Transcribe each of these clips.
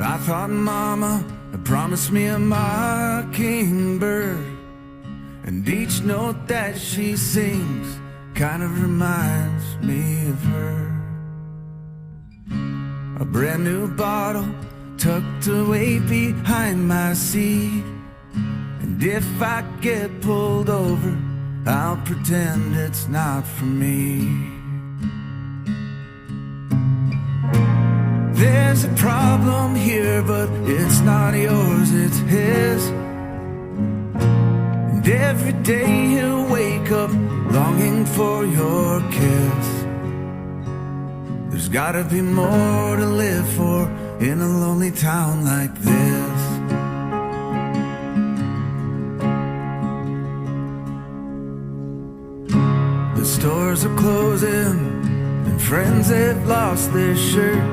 I thought Mama had promised me a mockingbird, and each note that she sings kind of reminds me of her. A brand new bottle tucked away behind my seat, and if I get pulled over, I'll pretend it's not for me. There's a problem here, but it's not yours, it's his. And every day he'll wake up longing for your kiss. There's gotta be more to live for in a lonely town like this. The stores are closing and friends have lost their shirt.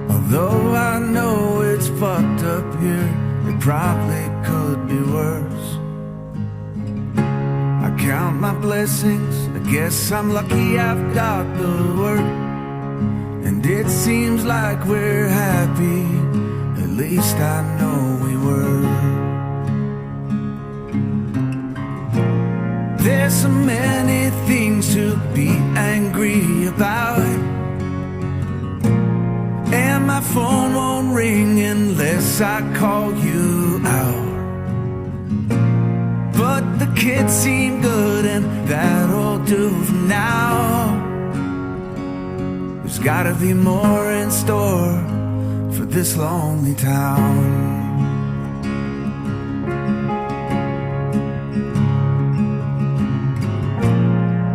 Although I know it's fucked up here, it probably could be worse. I count my blessings, I guess I'm lucky I've got the work. And it seems like we're happy, at least I know we were. There's so many things to be angry about, and my phone won't ring unless I call you out. But the kids seem good and that'll do for now. There's gotta be more in store for this lonely town.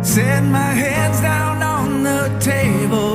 Set my hands down on the table